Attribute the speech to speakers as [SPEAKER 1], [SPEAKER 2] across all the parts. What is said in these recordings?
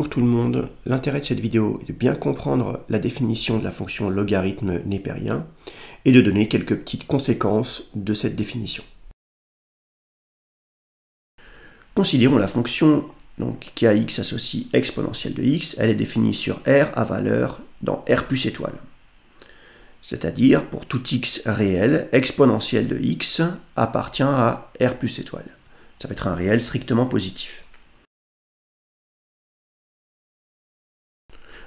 [SPEAKER 1] Bonjour tout le monde, l'intérêt de cette vidéo est de bien comprendre la définition de la fonction logarithme népérien et de donner quelques petites conséquences de cette définition. Considérons la fonction qui à x associe exponentielle de x, elle est définie sur R à valeur dans R plus étoile. C'est-à-dire pour tout x réel, exponentielle de x appartient à R plus étoile. Ça va être un réel strictement positif.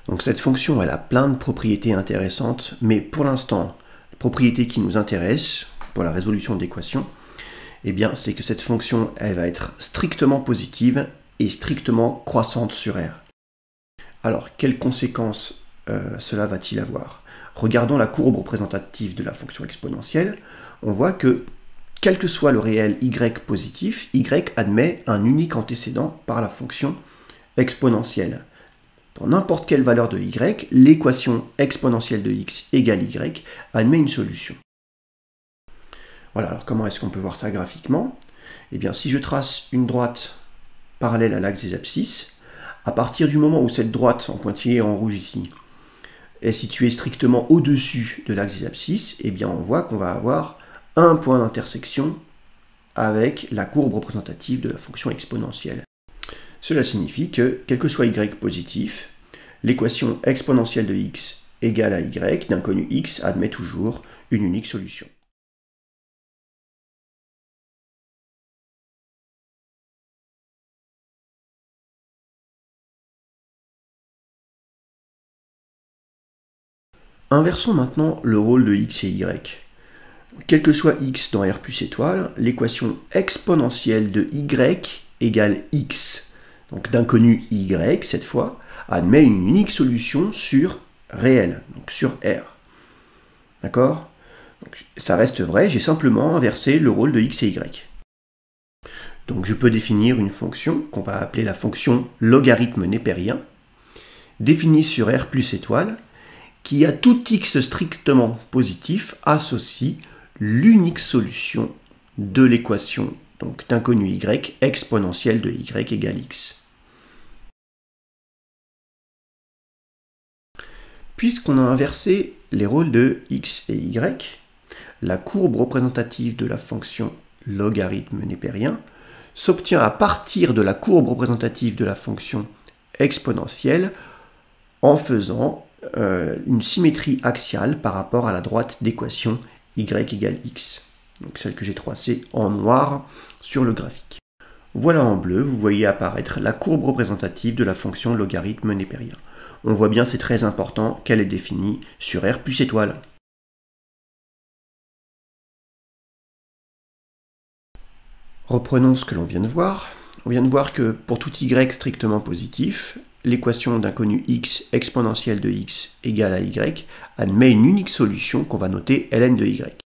[SPEAKER 1] Donc cette fonction, elle a plein de propriétés intéressantes, mais pour l'instant, la propriété qui nous intéresse pour la résolution de l'équation, eh bien, c'est que cette fonction, elle va être strictement positive et strictement croissante sur R. Alors, quelles conséquences cela va-t-il avoir? Regardons la courbe représentative de la fonction exponentielle. On voit que, quel que soit le réel y positif, y admet un unique antécédent par la fonction exponentielle. Pour n'importe quelle valeur de y, l'équation exponentielle de x égale y admet une solution. Voilà, alors comment est-ce qu'on peut voir ça graphiquement? Eh bien, si je trace une droite parallèle à l'axe des abscisses, à partir du moment où cette droite, en pointillé en rouge ici, est située strictement au-dessus de l'axe des abscisses, eh bien, on voit qu'on va avoir un point d'intersection avec la courbe représentative de la fonction exponentielle. Cela signifie que, quel que soit y positif, l'équation exponentielle de x égale à y d'inconnu x admet toujours une unique solution. Inversons maintenant le rôle de x et y. Quel que soit x dans R plus étoile, l'équation exponentielle de y égale x, donc d'inconnu y cette fois, admet une unique solution sur réel, donc sur R. D'accord? Ça reste vrai, j'ai simplement inversé le rôle de x et y. Donc je peux définir une fonction qu'on va appeler la fonction logarithme népérien, définie sur R plus étoile, qui à tout x strictement positif associe l'unique solution de l'équation d'inconnu y exponentielle de y égale x. Puisqu'on a inversé les rôles de x et y, la courbe représentative de la fonction logarithme népérien s'obtient à partir de la courbe représentative de la fonction exponentielle en faisant une symétrie axiale par rapport à la droite d'équation y égale x, donc celle que j'ai tracée en noir sur le graphique. Voilà en bleu, vous voyez apparaître la courbe représentative de la fonction logarithme népérien. On voit bien, c'est très important, qu'elle est définie sur R plus étoile. Reprenons ce que l'on vient de voir. On vient de voir que pour tout y strictement positif, l'équation d'inconnu x exponentielle de x égale à y admet une unique solution qu'on va noter ln de y.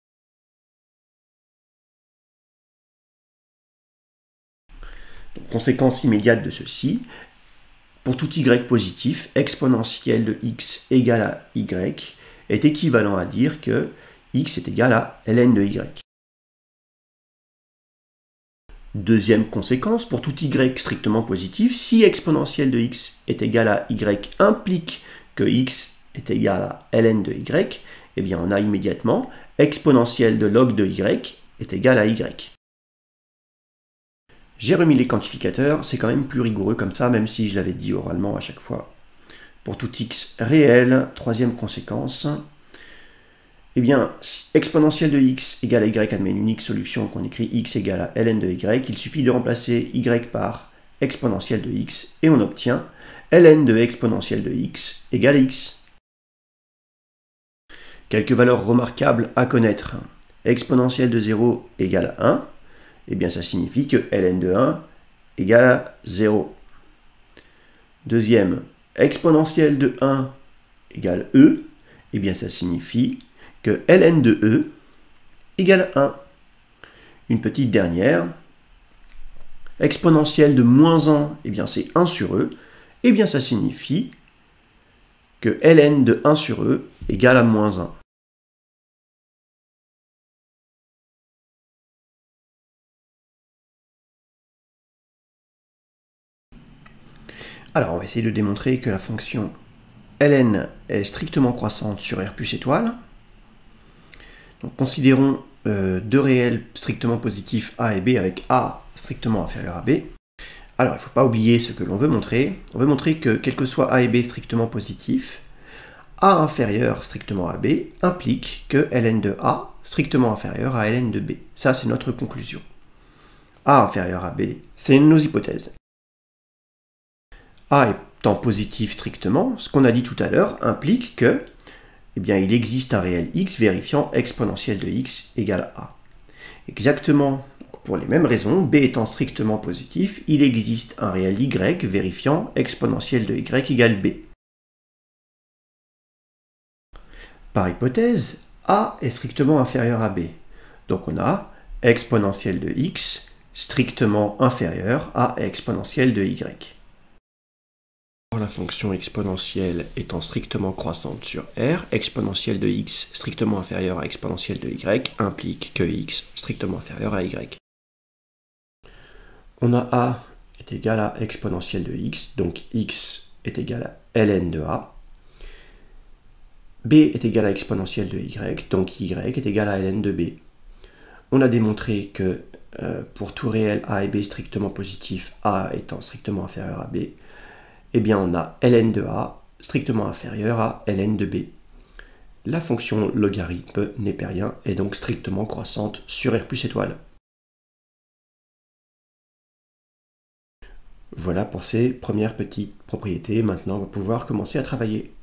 [SPEAKER 1] Donc, conséquence immédiate de ceci, pour tout y positif, exponentielle de x égale à y est équivalent à dire que x est égal à ln de y. Deuxième conséquence, pour tout y strictement positif, si exponentielle de x est égal à y implique que x est égal à ln de y, eh bien on a immédiatement exponentielle de log de y est égal à y. J'ai remis les quantificateurs, c'est quand même plus rigoureux comme ça, même si je l'avais dit oralement à chaque fois. Pour tout x réel, troisième conséquence, eh bien, si exponentielle de x égale à y admet une unique solution qu'on écrit x égale à ln de y, il suffit de remplacer y par exponentielle de x et on obtient ln de exponentielle de x égale à x. Quelques valeurs remarquables à connaître. Exponentielle de 0 égale à 1, eh bien ça signifie que ln de 1 égale à 0. Deuxième, exponentielle de 1 égale e, eh bien ça signifie que ln de e égale 1. Une petite dernière, exponentielle de moins 1, eh bien c'est 1 sur e, eh bien ça signifie que ln de 1 sur e égale à moins 1. Alors, on va essayer de démontrer que la fonction ln est strictement croissante sur R plus étoile. Donc, considérons deux réels strictement positifs A et B avec A strictement inférieur à B. Alors, il ne faut pas oublier ce que l'on veut montrer. On veut montrer que, quel que soit A et B strictement positifs, A inférieur strictement à B implique que ln de A strictement inférieur à ln de B. Ça, c'est notre conclusion. A inférieur à B, c'est nos hypothèses. A étant positif strictement, ce qu'on a dit tout à l'heure implique que, eh bien, il existe un réel x vérifiant exponentielle de x égale A. Exactement pour les mêmes raisons, B étant strictement positif, il existe un réel y vérifiant exponentielle de y égale B. Par hypothèse, A est strictement inférieur à B. Donc on a exponentielle de x strictement inférieure à exponentielle de y. La fonction exponentielle étant strictement croissante sur R, exponentielle de x strictement inférieure à exponentielle de y implique que x strictement inférieur à y. On a A est égal à exponentielle de x, donc x est égal à ln de A. B est égal à exponentielle de y, donc y est égal à ln de B. On a démontré que pour tout réel A et B strictement positif, A étant strictement inférieur à B, eh bien on a ln de A strictement inférieur à ln de B. La fonction logarithme népérien est donc strictement croissante sur R plus étoile. Voilà pour ces premières petites propriétés. Maintenant, on va pouvoir commencer à travailler.